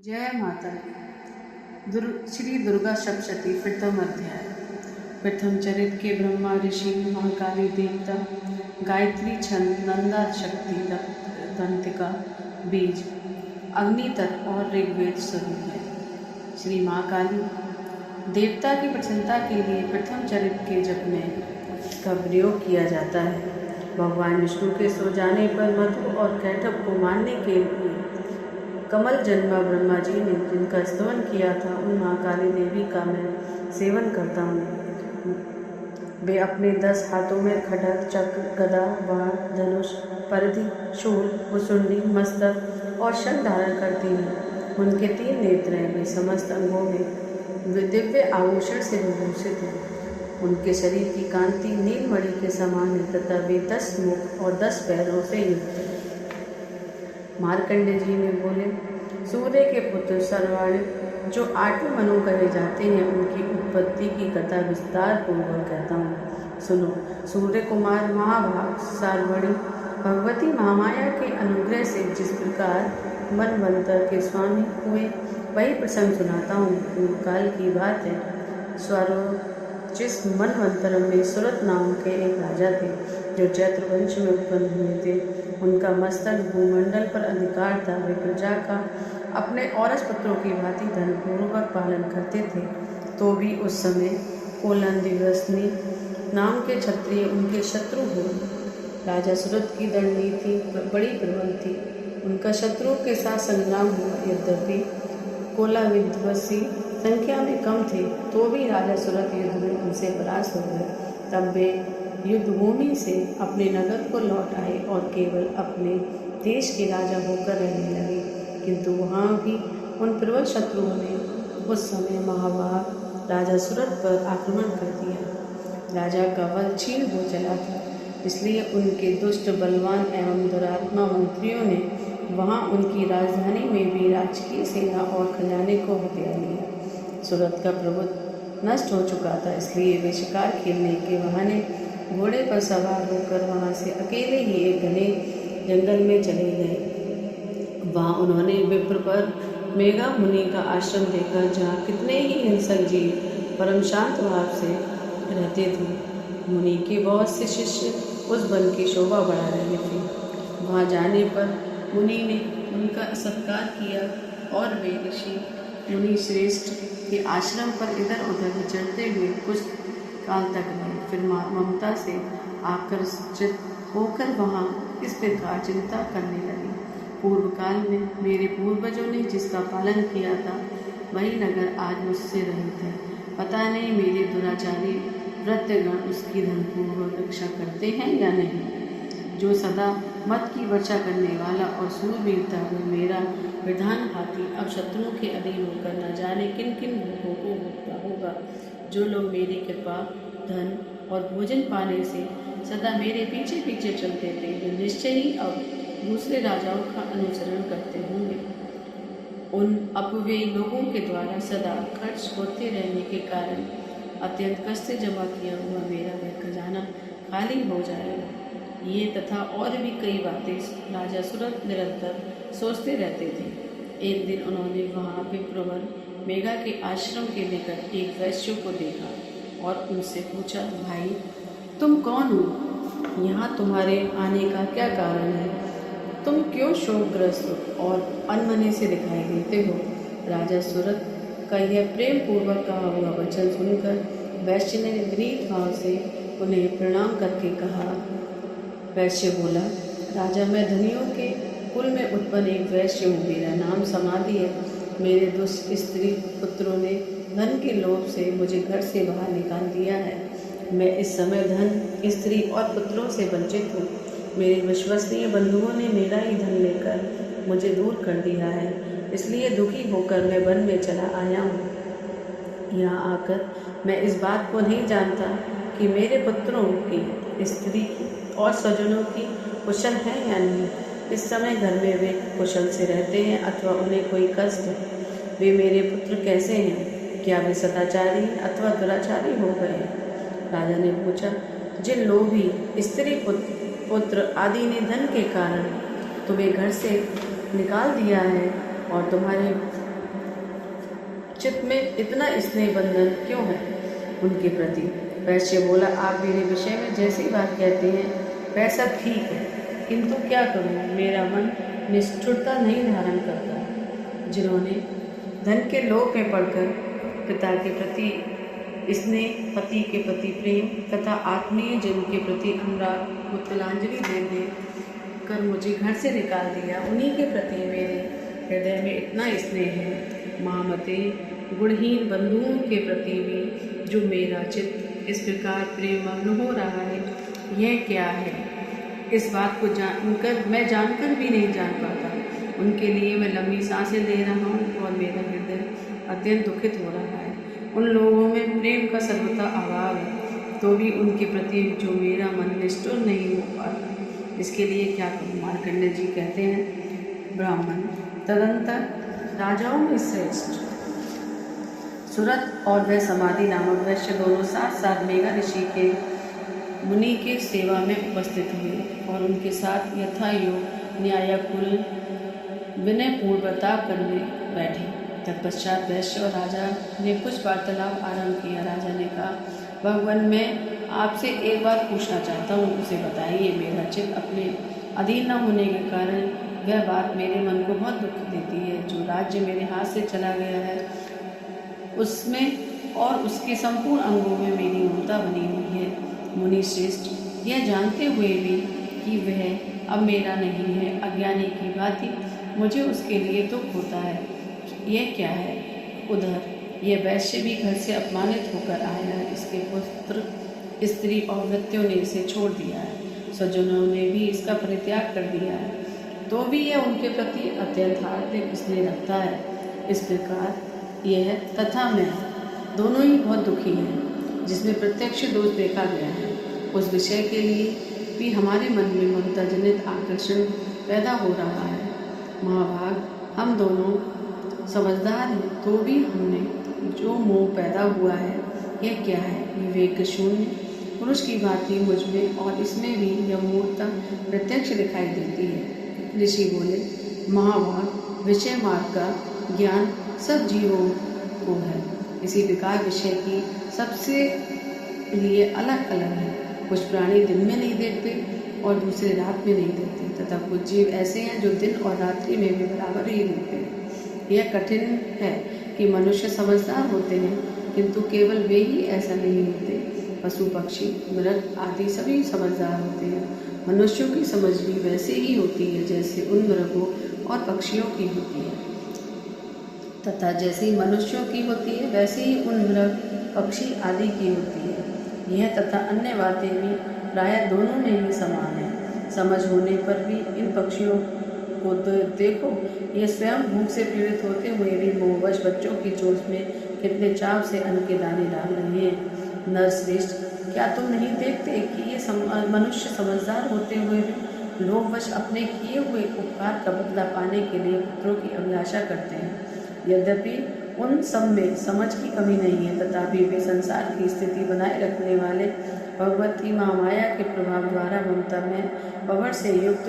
जय माता दी। श्री दुर्गा सप्तशती प्रथम अध्याय। प्रथम चरित के ब्रह्मा ऋषि, महाकाली देवता, गायत्री छंद, नंदा शक्ति, दंतिका बीज, अग्नि तत्व और ऋग्वेद स्वरूप है। श्री महाकाली देवता की प्रसन्नता के लिए प्रथम चरित के जप में इसका प्रयोग किया जाता है। भगवान विष्णु के सो जाने पर मधु और कैटभ को मारने के लिए कमल जन्मा ब्रह्मा जी ने जिनका स्तवन किया था, उन महाकाली देवी का मैं सेवन करता हूँ। वे अपने 10 हाथों में खड्ग, चक्र, गदा, बाण, धनुष, परिधि, शूल, मुसुंडी, मस्तक और शंख धारण करती हैं। उनके 3 नेत्र हैं। वे समस्त अंगों में दिव्य आभूषण से विभूषित हैं। उनके शरीर की कांति नीलमणि के समान है तथा वे 10 मुख और 10 पैरों से युक्त हैं। मार्कंडेय जी ने बोले, सूर्य के पुत्र सर्वाणि जो 8वें मनु कहे जाते हैं, उनकी उत्पत्ति की कथा विस्तार पूर्वक कहता हूँ, सुनो। सूर्य कुमार महाभाग सार्वणी भगवती महामाया के अनुग्रह से जिस प्रकार मनवंतर के स्वामी हुए, वही प्रसंग सुनाता हूँ। पूर्व काल की बात है। जिस मनवंतर में सुरत नाम के एक राजा थे, जो चैत्र वंश में उत्पन्न हुए थे। उनका मस्तक भूमंडल पर अधिकार था। वे प्रजा का अपने औरस पुत्रों की भांति धर्मपूर्वक पालन करते थे। तो भी उस समय कोलंदिवसनी नाम के क्षत्रिय उनके शत्रु हुए। राजा सुरत की दंडनीति बड़ी प्रबल थी। उनका शत्रुओं के साथ संग्राम हुआ। यद्यपि कोलाविध्वसी संख्या में कम थे, तो भी राजा सुरत युद्ध में उनसे परास्त हो गए। तब वे युद्ध भूमि से अपने नगर को लौट आए और केवल अपने देश के राजा होकर रहने लगे। किंतु वहाँ भी उन प्रबल शत्रुओं ने उस समय महाभाग राजा सुरत पर आक्रमण कर दिया। राजा का बल क्षीण हो चला था, इसलिए उनके दुष्ट, बलवान एवं दुरात्मा मंत्रियों ने वहाँ उनकी राजधानी में भी राजकीय सेना और खजाने को हथिया लिया। सुरत का प्रभुत्व नष्ट हो चुका था, इसलिए वे शिकार खेलने के बहाने घोड़े पर सवार होकर वहाँ से अकेले ही एक घने जंगल में चले गए। वहाँ उन्होंने विप्र पर मेघा मुनि का आश्रम देखा, जहाँ कितने ही हिंसक जीव परम शांत भाव से रहते थे। मुनि के बहुत से शिष्य उस वन की शोभा बढ़ा रहे थे। वहाँ जाने पर मुनि ने उनका सत्कार किया और वे ऋषि मुनि श्रेष्ठ के आश्रम पर इधर उधर विचरते हुए कुछ काल तक रहे। फिर ममता से आकर्षित होकर वहाँ इस प्रकार चिंता करने लगे, पूर्व काल में मेरे पूर्वजों ने जिसका पालन किया था, वही नगर आज मुझसे रहित है। पता नहीं मेरे दुराचारी वृत्यगण उसकी धनपूर्वक रक्षा करते हैं या नहीं। जो सदा मत की वर्षा करने वाला और सूरवीरता में मेरा विधान हाथी अब शत्रुओं के अधीन होकर न जाने किन किन भूखों को भोगता होगा। जो लोग मेरी कृपा, धन और भोजन पाने से सदा मेरे पीछे पीछे चलते थे, वे निश्चय ही अब दूसरे राजाओं का अनुसरण करते होंगे। उन अपव्ययी लोगों के द्वारा सदा खर्च होते रहने के कारण अत्यंत कष्ट से जमा किया हुआ मेरा वह खजाना खाली हो जाएगा। ये तथा और भी कई बातें राजा सुरत निरंतर सोचते रहते थे। एक दिन उन्होंने वहाँ विप्रवर मेघा के आश्रम के निकट एक वैश्य को देखा और उनसे पूछा, भाई तुम कौन हो? यहाँ तुम्हारे आने का क्या कारण है? तुम क्यों शोकग्रस्त और अनमने से दिखाई देते हो? राजा सुरत का यह प्रेम पूर्वक कहा हुआ वचन सुनकर वैश्य ने विनीत भाव से उन्हें प्रणाम करके कहा। वैश्य बोला, राजा मैं धनियों के कुल में उत्पन्न एक वैश्य हूँ। मेरा नाम समाधि है। मेरे दुष्ट स्त्री पुत्रों ने धन के लोभ से मुझे घर से बाहर निकाल दिया है। मैं इस समय धन, स्त्री और पुत्रों से वंचित हूँ। मेरे विश्वसनीय बंधुओं ने मेरा ही धन लेकर मुझे दूर कर दिया है, इसलिए दुखी होकर मैं वन में चला आया हूँ। यहाँ आकर मैं इस बात को नहीं जानता कि मेरे पुत्रों की, स्त्री और स्वजनों की कुशल है या नहीं। इस समय घर में वे कुशल से रहते हैं अथवा उन्हें कोई कष्ट है। वे मेरे पुत्र कैसे हैं? क्या वे सदाचारी अथवा दुराचारी हो गए? राजा ने पूछा, जिन लोभी स्त्री पुत्र आदि ने धन के कारण तुम्हें घर से निकाल दिया है और तुम्हारे चित्त में इतना स्नेह बंधन क्यों है उनके प्रति? वैश्य बोला, आप मेरे विषय में जैसी बात कहते हैं वैसा ठीक है, किंतु क्या करूं, मेरा मन निष्ठुरता नहीं धारण करता। जिन्होंने धन के लोभ में पड़कर पिता के प्रति स्नेह, पति के प्रति प्रेम तथा आत्मीय जन के प्रति अनुराग को तिलांजलि दे दे कर मुझे घर से निकाल दिया, उन्हीं के प्रति मेरे हृदय में इतना स्नेह है। महामते, गुणहीन बंधुओं के प्रति भी जो मेरा चित्त इस प्रकार प्रेममग्न हो रहा है, यह क्या है? इस बात को जानकर मैं जानकर भी नहीं जान पाता। उनके लिए मैं लंबी सांसें ले रहा हूँ और मेरा हृदय अत्यंत दुखित हो रहा है। उन लोगों में प्रेम का सर्वथा अभाव है, तो भी उनके प्रति जो मेरा मन निष्ठुर नहीं हो पाता, इसके लिए क्या करूँ? मार्कंडेय जी कहते हैं, ब्राह्मण तदंतर राजाओं में श्रेष्ठ सुरत और वह समाधि नामक वैश्य दोनों साथ साथ मेघा ऋषि के मुनि के सेवा में उपस्थित हुए और उनके साथ यथा योग न्यायकुल विनयपूर्ण बर्ताव करने बैठे। तत्पश्चात वैश्य और राजा ने कुछ वार्तालाप आरंभ किया। राजा ने कहा, भगवान, मैं आपसे एक बात पूछना चाहता हूँ, उसे बताइए। मेरा चित्त अपने अधीन न होने के कारण वह बात मेरे मन को बहुत दुख देती है। जो राज्य मेरे हाथ से चला गया है उसमें और उसके संपूर्ण अंगों में मेरी ममता बनी हुई है। मुनि श्रेष्ठ, यह जानते हुए भी कि वह अब मेरा नहीं है, अज्ञानी की भांति मुझे उसके लिए दुख होता है। यह क्या है? उधर यह वैश्य भी घर से अपमानित होकर आया है। इसके पुत्र, स्त्री और मृत्यु ने इसे छोड़ दिया है। स्वजनों ने भी इसका परित्याग कर दिया है, तो भी यह उनके प्रति अत्यंत हार्दिक स्नेह रखता है। इस प्रकार यह तथा मैं दोनों ही बहुत दुखी हैं। जिसमें प्रत्यक्ष दोष देखा गया है, उस विषय के लिए भी हमारे मन में ममता जनित आकर्षण पैदा हो रहा है। महाभाग, हम दोनों समझदार हैं, तो भी हमने जो मोह पैदा हुआ है, यह क्या है? विवेक शून्य पुरुष की भांति मुझ में और इसमें भी यह मूर्ता प्रत्यक्ष दिखाई देती है। ऋषि बोले, महाभाग, विषय मार्ग का ज्ञान सब जीवों को है। इसी प्रकार विषय की सबसे लिए अलग अलग है। कुछ प्राणी दिन में नहीं देखते और दूसरे रात में नहीं देखते, तथा कुछ जीव ऐसे हैं जो दिन और रात्रि में भी बराबर ही देखते हैं। यह कठिन है कि मनुष्य समझदार होते हैं, किंतु केवल वे ही ऐसा नहीं होते। पशु पक्षी मृग आदि सभी समझदार होते हैं। मनुष्यों की समझ भी वैसे ही होती है जैसे उन मृगों और पक्षियों की होती है, तथा जैसे ही मनुष्यों की होती है वैसे ही उन मृग पक्षी आदि की होती है। यह तथा अन्य बातें भी प्रायः दोनों में ही समान है। समझ होने पर भी इन पक्षियों को देखो, ये स्वयं भूख से पीड़ित होते हुए भी मोहवश बच्चों की चोंच में कितने चाव से अन्न के दाने डाल रहे हैं। नरश्रेष्ठ, क्या तुम नहीं देखते कि ये मनुष्य समझदार होते हुए भी लोभवश अपने किए हुए उपकार का बदला पाने के लिए पुत्रों की अभिलाषा करते हैं? यद्यपि उन सब में समझ की कमी नहीं है, तथापि वे संसार की स्थिति बनाए रखने वाले भगवती महामाया के प्रभाव द्वारा ममता में पवर से युक्त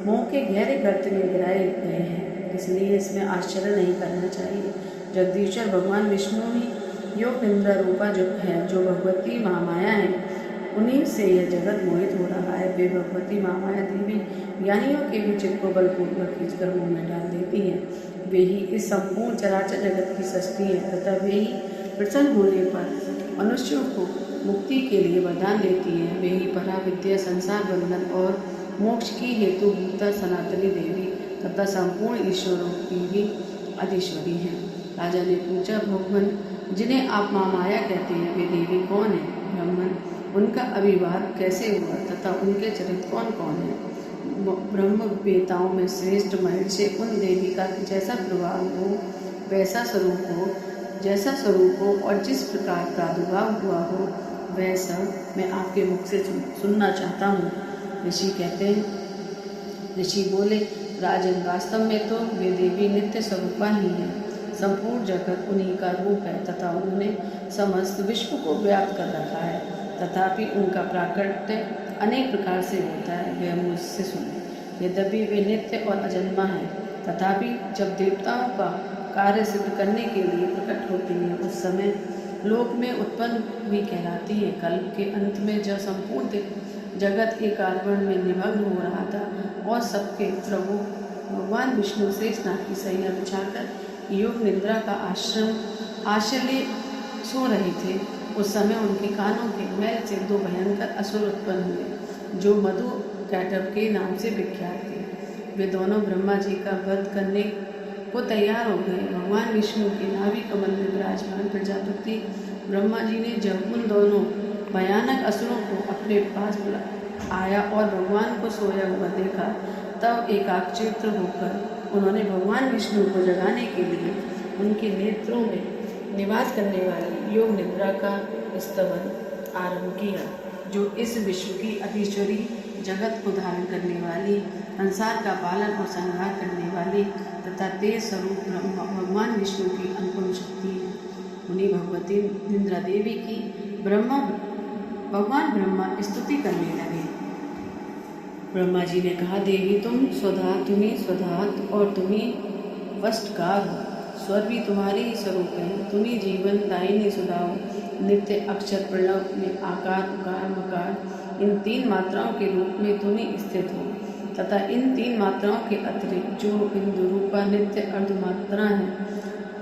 मोह के गहरे गर्त में गिराए गए हैं। इसलिए इसमें आश्चर्य नहीं करना चाहिए। जगदीश्वर भगवान विष्णु ही योग निंद्रा रूपा जो है, जो भगवती महामाया है, उन्हीं से यह जगत मोहित हो रहा है। वे भगवती महामाया देवी ज्ञानियों के भी चित्त को बलपूर्वक खींचकर मुँह में डाल देती हैं। वे ही इस संपूर्ण चराचर जगत की सृष्टि है, तथा वे ही प्रसन्न होने पर मनुष्यों को मुक्ति के लिए वरदान देती है। वे ही परा विद्या, संसार बंधन और मोक्ष की हेतु भूता सनातनी देवी तथा संपूर्ण ईश्वरों की भी अधीश्वरी हैं। राजा ने पूछा, भगवान, जिन्हें आप महामाया कहते हैं, वे देवी कौन है? ब्राह्मण, उनका अविवाह कैसे हुआ तथा उनके चरित्र कौन कौन है? ब्रह्म वेताओं में श्रेष्ठ महर्षि उन देवी का जैसा प्रभाव हो, वैसा स्वरूप हो, जैसा स्वरूप हो और जिस प्रकार प्रादुर्भाव हुआ हो, वह सब मैं आपके मुख से सुनना चाहता हूँ। ऋषि कहते हैं, ऋषि बोले, राजन, वास्तव में तो वे देवी नित्य स्वरूपा ही हैं। संपूर्ण जगत उन्हीं का रूप है तथा उन्होंने समस्त विश्व को व्याप्त कर रखा है। तथापि उनका प्राकट्य अनेक प्रकार से होता है, वह मुझसे सुने। यद्यपि वे नित्य और अजन्मा हैं, तथापि जब देवताओं का कार्य सिद्ध करने के लिए प्रकट होती है, उस समय लोक में उत्पन्न भी कहलाती है। कल्प के अंत में जब संपूर्ण जगत एक कार्बन में निमग्न हो रहा था और सबके प्रभु भगवान विष्णु शेषनाग की सैया बिछाकर योग निद्रा का आश्रय सो रहे थे, उस समय उनके कानों के मैल से दो भयंकर असुर उत्पन्न हुए, जो मधु कैटव के नाम से विख्यात थे। वे दोनों ब्रह्मा जी का वध करने को तैयार हो गए। भगवान विष्णु के नाभि कमल में विराजमान प्रजापति ब्रह्मा जी ने जब उन दोनों भयानक असुरों को अपने पास आया और भगवान को सोया हुआ देखा, तब एकाग्रचित्त होकर उन्होंने भगवान विष्णु को जगाने के लिए उनके नेत्रों में निवास करने वाली योग निद्रा का स्तवन आरंभ किया, जो इस विश्व की अधीश्वरी, जगत को धारण करने वाली, संसार का पालन और संहार करने वाली तथा तेज स्वरूप भगवान विष्णु की अनुपम शक्ति है। उन्हीं भगवती निद्रा देवी की भगवान ब्रह्मा स्तुति करने लगे। ब्रह्मा जी ने कहा, देवी तुम्ही स्वधा और तुम्ही वष्टकार हो, स्वर भी तुम्हारे ही स्वरूप है। तुम्ही जीवन दायिनी सुधा हो, नित्य अक्षर प्रणव में आकार उकार मकार इन तीन मात्राओं के रूप में तुम्ही स्थित हो, तथा इन तीन मात्राओं के अतिरिक्त जो इंदु रूपा नित्य अर्धमात्रा है,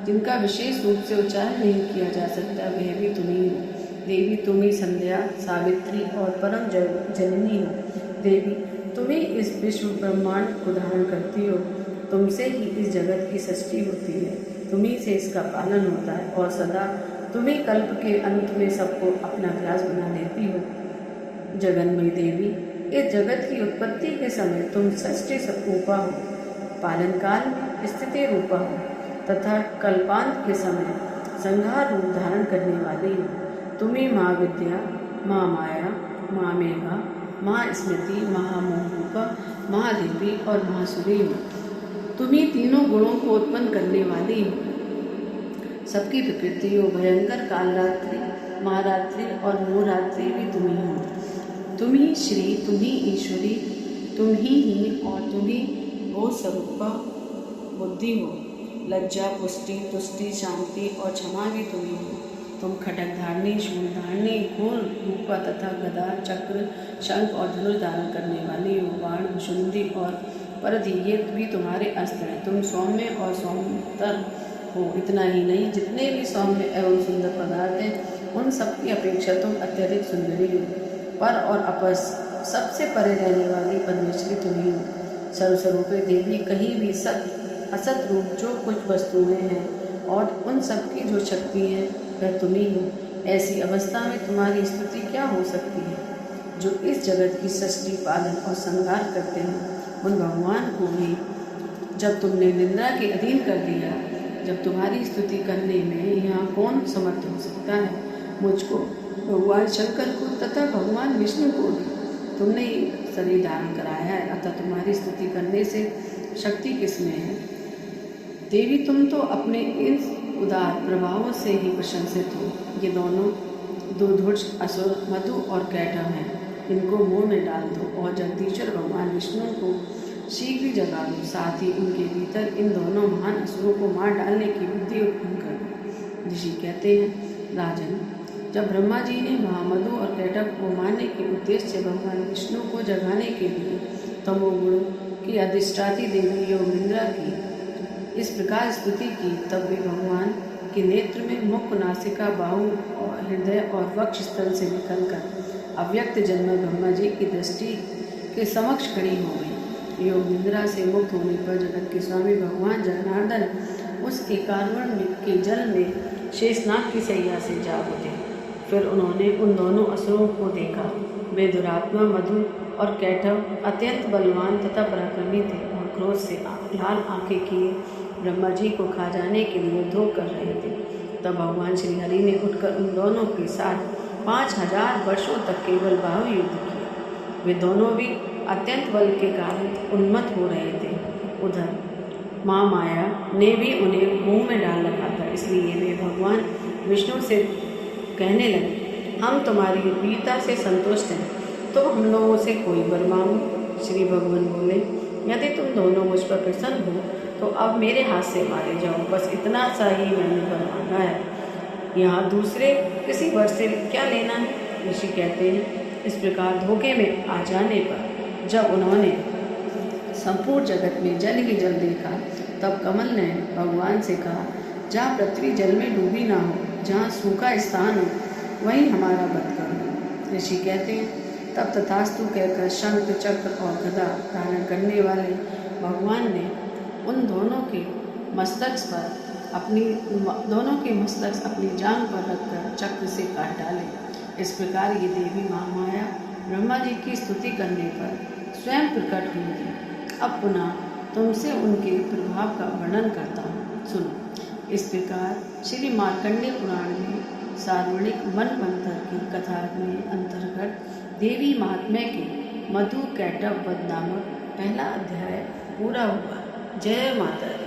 जिनका विशेष रूप से उच्चारण नहीं किया जा सकता, वह भी तुम्ही हो। देवी तुम्ही संध्या, सावित्री और परम जननी हो। देवी तुम्ही इस विश्व ब्रह्मांड को धारण करती हो, तुमसे ही इस जगत की सृष्टि होती है, तुम्ही से इसका पालन होता है और सदा तुम्ही कल्प के अंत में सबको अपना ग्रास बना लेती हो। जगन्मयी देवी, इस जगत की उत्पत्ति के समय तुम सृष्टि रूपा हो, पालन काल में स्थिति रूपा हो तथा कल्पांत के समय संहार रूप धारण करने वाली हो। तुम्ही माँ विद्या, माँ माया, माँ मेघा, माँ स्मृति, महामोहरूपा, महादेवी और महासुरी हो। तुम्ही तीनों गुणों को उत्पन्न करने वाली हो। सबकी प्रकृति हो, भयंकर कालरात्रि, महारात्रि और मोहरात्रि भी तुम्ही हो। तुम्ही श्री, तुम्ही ईश्वरी, तुम्ही ही और तुम्ही बहुत स्वरूपा बुद्धि हो। लज्जा, पुष्टि, तुष्टि, शांति और क्षमा भी तुम्ही हो। तुम खड्ग धारणी, शूल धारणी, घोर रूपा तथा गदा, चक्र, शंख और धनुष धारण करने वाली हो। बाण, भुषुंडी और परधि ये भी तुम्हारे अस्त्र हैं। तुम सौम्य और सौंदर हो। इतना ही नहीं, जितने भी सौम्य एवं सुंदर पदार्थ हैं, उन सब की अपेक्षा तुम अत्यधिक सुंदरी हो। पर और अपर सबसे परे रहने वाली परमेश्वरी तुम्ही हो। सर्वस्वरूपे देवी, कहीं भी सत असत रूप जो कुछ वस्तुएं हैं और उन सब की जो शक्ति है, वह तुम्ही हो। ऐसी अवस्था में तुम्हारी स्तुति क्या हो सकती है? जो इस जगत की सृष्टि, पालन और संहार करते हैं, उन भगवान को भी जब तुमने निंदा के अधीन कर दिया, जब तुम्हारी स्तुति करने में यहाँ कौन समर्थ हो सकता है? मुझको, भगवान शंकर को तथा भगवान विष्णु को भी तुमने ही शरीर धारण कराया है, अतः तुम्हारी स्तुति करने से शक्ति किसमें है? देवी, तुम तो अपने इन उदार प्रभावों से ही प्रशंसित हो। ये दोनों दो धुर्ष असुर मधु और कैटव हैं, इनको मुंह में डाल दो और जगदीश्वर भगवान विष्णु को शीघ्र ही जगा दो। साथ ही उनके भीतर इन दोनों महान असुरों को मार डालने की बुद्धि उत्पन्न कर दो। ऋषि कहते हैं, राजन, जब ब्रह्मा जी ने महामधु और कैटव को मारने के उद्देश्य से भगवान विष्णु को जगाने के लिए तमोगुण की अधिष्ठाती देवी योग निद्रा की इस प्रकार स्तुति की, तब भी भगवान के नेत्र में मुख, नासिका, बाहु और हृदय और वक्ष स्थल से निकलकर अव्यक्त जन्म ब्रह्मा जी की दृष्टि के समक्ष खड़ी हो गई। योग निद्रा से मुक्त होने पर जगत के स्वामी भगवान जनार्दन उस एकावरण के जल में शेषनाग की सैया से जा उठे। फिर उन्होंने उन दोनों असुरों को देखा। वे दुरात्मा मधु और कैटव अत्यंत बलवान तथा पराक्रमी थे और क्रोध से लाल आंखें किए ब्रह्मा जी को खा जाने के लिए उद्योग कर रहे थे। तब भगवान श्री हरि ने उठकर उन दोनों के साथ 5000 वर्षों तक केवल बाहु युद्ध किया। वे दोनों भी अत्यंत बल के कारण उन्मत्त हो रहे थे। उधर माँ माया ने भी उन्हें मुंह में डाल रखा था, इसलिए वे भगवान विष्णु से कहने लगे, हम तुम्हारी वीरता से संतुष्ट हैं, तो हम लोगों से कोई वर मांगो। श्री भगवान बोले, यदि तुम दोनों मुझ पर प्रसन्न हो तो अब मेरे हाथ से मारे जाओ, बस इतना सा ही मैंने वर मांगा है, यहाँ दूसरे किसी वर से क्या लेना है। ऋषि कहते हैं, इस प्रकार धोखे में आ जाने पर जब उन्होंने संपूर्ण जगत में जल ही जल देखा, तब कमल ने भगवान से कहा, जहाँ पृथ्वी जल में डूबी ना हो, जहाँ सूखा स्थान हो, वहीं हमारा वध करो। ऋषि कहते हैं, तब तथास्तु कहकर शंख चक्र और गदा धारण करने वाले भगवान ने उन दोनों के मस्तक अपनी जांघ पर रखकर चक्र से काट डाले। इस प्रकार ये देवी महामाया ब्रह्मा जी की स्तुति करने पर स्वयं प्रकट हुई थी। अब पुनः तुमसे उनके प्रभाव का वर्णन करता हूँ, सुनो। इस प्रकार श्री मार्कंडेय पुराण में सार्वणिक मनवंतर की कथा में अंतर्गत देवी महात्म्य के मधु कैटव वध नामक पहला अध्याय पूरा हुआ। जय माता दी।